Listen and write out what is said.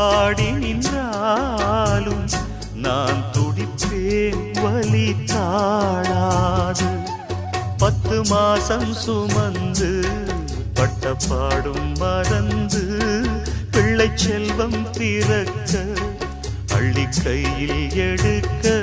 பாடி நின்றாலும் நான் துடிப்பேன் வலி தாழாது. 10 மாசம் சுமந்து பட்ட பாடும் மறந்து பிள்ளை செல்வம் பிறக்க அள்ளி கையில் எடுக்க